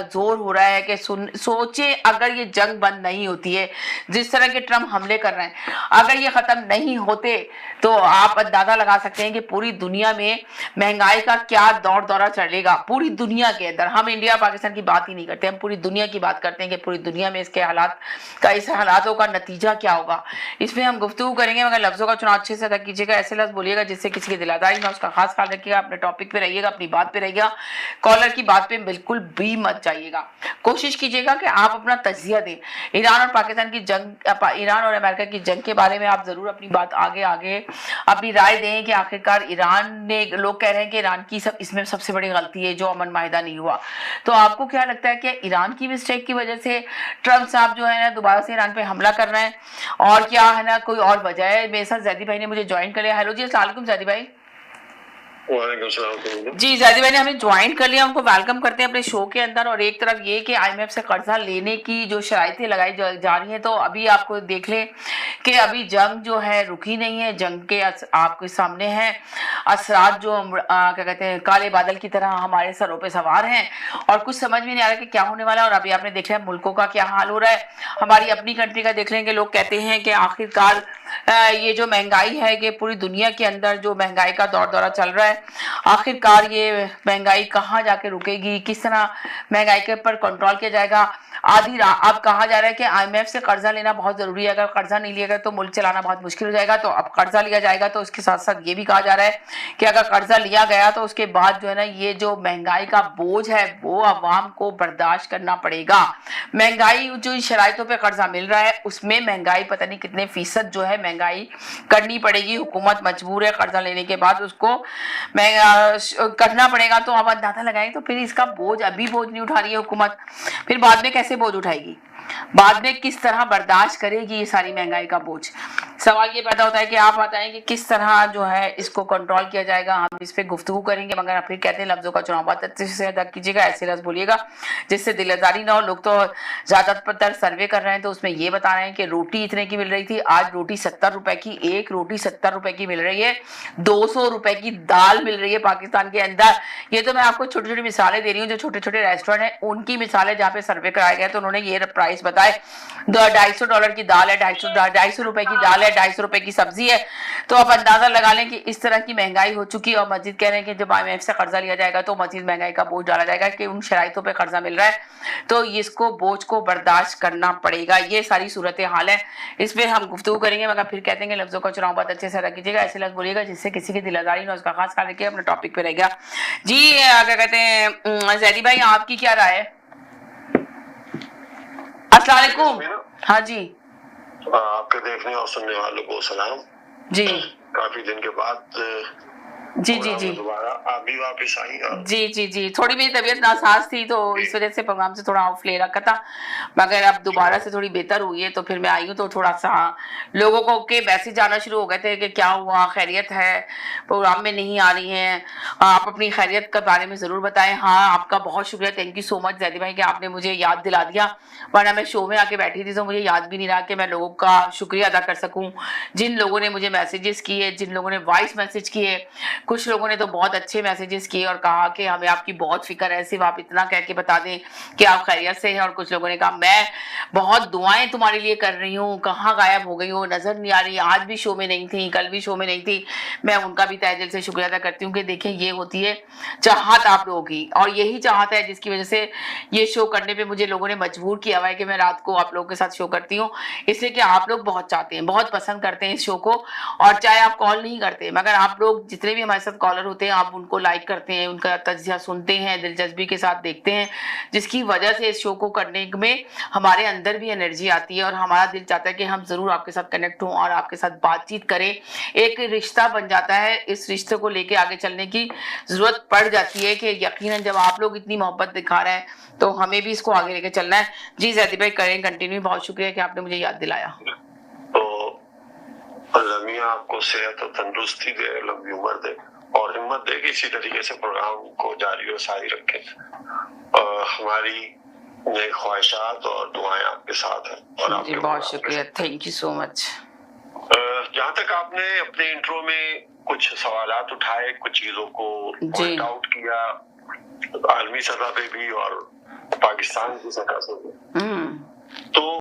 जोर हो रहा है कि सोचे अगर ये जंग बंद नहीं होती है, जिस तरह के ट्रम्प हमले कर रहे हैं, अगर ये खत्म नहीं होते तो आप अंदाजा लगा सकते हैं कि पूरी दुनिया में महंगाई का क्या दौर दौरा चलेगा। पूरी दुनिया के अंदर, हम इंडिया पाकिस्तान की बात ही नहीं करते, हम पूरी दुनिया की बात करते हैं कि पूरी दुनिया में इसके हालात का, इस हालातों का नतीजा क्या होगा। इसमें हम गुफ्तगू करेंगे, मगर लफ्जों का चुनाव अच्छे से अदा कीजिएगा, ऐसे लफ्ज बोलिएगा जिससे किसी की दिलादारी ना, उसका खास ख्याल रखिएगा, अपने टॉपिक पे रहिएगा, अपनी बात पे रहिएगा, कॉलर की बात पे बिल्कुल भी मत जाइएगा। कोशिश कीजिएगा कि आप अपना तजिया दें। ईरान और पाकिस्तान की जंग, ईरान और अमेरिका की जंग के बारे में आप जरूर अपनी बात आगे अपनी राय दें कि आखिरकार ईरान ने, लोग कह रहे हैं कि ईरान की इसमें सबसे बड़ी गलती है जो अमन माहिदा नहीं हुआ। तो आपको क्या लगता है कि ईरान की मिस्टेक की वजह से ट्रम्प साहब जो है ना दोबारा से ईरान पे हमला कर रहे हैं, और क्या है ना कोई और वजह है? मेरे साथ जैदी भाई ने मुझे ज्वाइन कर लिया। हेलो जी, अस्सलाम वालेकुम जैदी भाई। जी, जैदी भाई ने हमें ज्वाइन कर लिया, उनको वेलकम करते हैं अपने शो के अंदर। और एक तरफ ये कि आईएमएफ से कर्जा लेने की जो शराइतें लगाई जा रही हैं, तो अभी आपको देख लें कि अभी जंग जो है रुकी नहीं है, जंग के आपके सामने है असरात जो क्या कहते हैं काले बादल की तरह हमारे सरों पे सवार हैं, और कुछ समझ में नहीं आ रहा कि क्या होने वाला है। और अभी आपने देख लिया मुल्कों का क्या हाल हो रहा है, हमारी अपनी कंट्री का देख लेंगे। लोग कहते हैं कि आखिरकार ये जो महंगाई है कि पूरी दुनिया के अंदर जो महंगाई का दौर दौरा चल रहा है, आखिरकार ये महंगाई कहाँ जाके रुकेगी, किस तरह महंगाई के ऊपर कंट्रोल किया जाएगा। अब कहा जा रहा है कि आईएमएफ से कर्जा लेना बहुत जरूरी है, अगर कर्जा नहीं लिया गया तो मुल्क चलाना बहुत मुश्किल हो जाएगा। तो अब कर्जा लिया जाएगा, तो उसके साथ साथ ये भी कहा जा रहा है कि अगर कर्जा लिया गया तो उसके बाद जो है ना ये जो महंगाई का बोझ है वो अवाम को बर्दाश्त करना पड़ेगा। महंगाई जो शराइतों पे कर्जा मिल रहा है उसमें महंगाई पता नहीं कितने फीसद जो है महंगाई करनी पड़ेगी, हुकूमत मजबूर है कर्जा लेने के बाद उसको करना पड़ेगा। तो अब अंदाजा लगाएं तो फिर इसका बोझ, अभी बोझ नहीं उठा रही है हुकूमत, फिर बाद में कैसे बोझ उठाएगी, बाद में किस तरह बर्दाश्त करेगी ये सारी महंगाई का बोझ। सवाल ये पैदा होता है कि आप बताएं कि किस तरह जो है इसको कंट्रोल किया जाएगा। हम इस पे गुफ्तगू करेंगे, मगर फिर कहते हैं लफ्जों का चुनाव बहुत अच्छे से अदा कीजिएगा, ऐसे लफ्ज बोलिएगा जिससे दिलदारी ना हो। लोग तो ज्यादातर सर्वे कर रहे हैं तो उसमें ये बता रहे हैं कि रोटी इतने की मिल रही थी, आज रोटी 70 रुपए की, एक रोटी 70 रुपए की मिल रही है, 200 रुपए की दाल मिल रही है पाकिस्तान के अंदर। ये तो मैं आपको छोटी छोटी मिसालें दे रही हूँ, जो छोटे छोटे रेस्टोरेंट है उनकी मिसालें जहाँ पे सर्वे कराया गया तो उन्होंने ये प्राइस बताए। $250 की दाल है, 250 रुपए की दाल है, 250 रुपए की सब्जी है। तो आप अंदाजा लगा लें कि इस तरह की महंगाई हो चुकी है। और मस्जिद कह रहे हैं कि जब आईएमएफ से कर्जा लिया जाएगा तो मस्जिद महंगाई का बोझ डाला जाएगा कि उन शराइतों पे कर्जा मिल रहा है तो इसको बोझ को बर्दाश्त करना पड़ेगा। ये सारी सूरत हाल है, इस पर हम गुफ्तगू करेंगे, मगर फिर कहते हैं लफ्जों का चुनाव बहुत अच्छे से अदा कीजिएगा, ऐसे लफ्ज बोलिएगा जिससे किसी की दिलदारी ना, उसका खास ख्याल रखिए, अपने टॉपिक पे रहेगा। जी क्या कहते हैं जैदी भाई, आपकी क्या राय है? अस्सलाम वालेकुम। हाँ जी, आपके देखने और सुनने वालों को सलाम जी। काफी दिन के बाद जी जी जी दोबारा आप भी वापस आई। जी जी जी, थोड़ी मेरी तबीयत नासाज थी तो इस वजह से प्रोग्राम से थोड़ा ऑफ ले रखा था, मगर अब दोबारा से थोड़ी बेहतर हुई है तो फिर मैं आई हूँ। तो थोड़ा सा लोगों को के मैसेज आना शुरू हो गए थे कि क्या हुआ, खैरियत है, प्रोग्राम में नहीं आ रही हैं, आप अपनी खैरियत के बारे में ज़रूर बताएं। हाँ, आपका बहुत शुक्रिया, thank you so much Zaidi भाई कि आपने मुझे याद दिला दिया, वरना मैं शो में आके बैठी थी तो मुझे याद भी नहीं रहा कि मैं लोगों का शुक्रिया अदा कर सकूँ। जिन लोगों ने मुझे मैसेजेस किए, जिन लोगों ने वॉइस मैसेज किए, कुछ लोगों ने तो बहुत अच्छे मैसेजेस किए और कहा कि हमें आपकी बहुत फिक्र है, सिर्फ आप इतना कह के बता दें कि आप खैरियत से हैं। और कुछ लोगों ने कहा मैं बहुत दुआएं तुम्हारे लिए कर रही हूँ, कहाँ गायब हो गई हो, नजर नहीं आ रही, आज भी शो में नहीं थी, कल भी शो में नहीं थी। मैं उनका भी तहे दिल से शुक्रिया अदा करती हूँ कि देखें ये होती है चाहत आप लोगों की, और यही चाहत है जिसकी वजह से ये शो करने पर मुझे लोगों ने मजबूर किया हुआ है कि मैं रात को आप लोगों के साथ शो करती हूँ, इसलिए कि आप लोग बहुत चाहते हैं, बहुत पसंद करते हैं इस शो को। और चाहे आप कॉल नहीं करते, मगर आप लोग जितने भी हमारे साथ कॉलर होते हैं आप उनको लाइक करते हैं, उनका तजिया सुनते हैं, दिलचस्पी के साथ देखते हैं, जिसकी वजह से इस शो को करने में हमारे अंदर भी एनर्जी आती है और हमारा दिल चाहता है कि हम जरूर आपके साथ कनेक्ट हों और आपके साथ बातचीत करें। एक रिश्ता बन जाता है, इस रिश्ते को लेके आगे चलने की जरूरत पड़ जाती है कि यकीनन जब आप लोग इतनी मोहब्बत दिखा रहे हैं तो हमें भी इसको आगे लेके चलना है। जी जैदी भाई करें कंटिन्यू, बहुत शुक्रिया कि आपने मुझे याद दिलाया। तो अल्लाह मियां आपको सेहत और तंदुरुस्ती दे, लंबी उम्र दे और हिम्मत दे कि इसी तरीके से प्रोग्राम को जारी और सारी रखें। हमारी नेक ख्वाहिशात और दुआएं आपके साथ हैं। और जी बहुत शुक्रिया, थैंक यू सो मच। जहाँ तक आपने अपने इंट्रो में कुछ सवालात उठाए, कुछ चीजों को पॉइंट आउट किया आलमी सतह पे भी और पाकिस्तान की सकत होगी।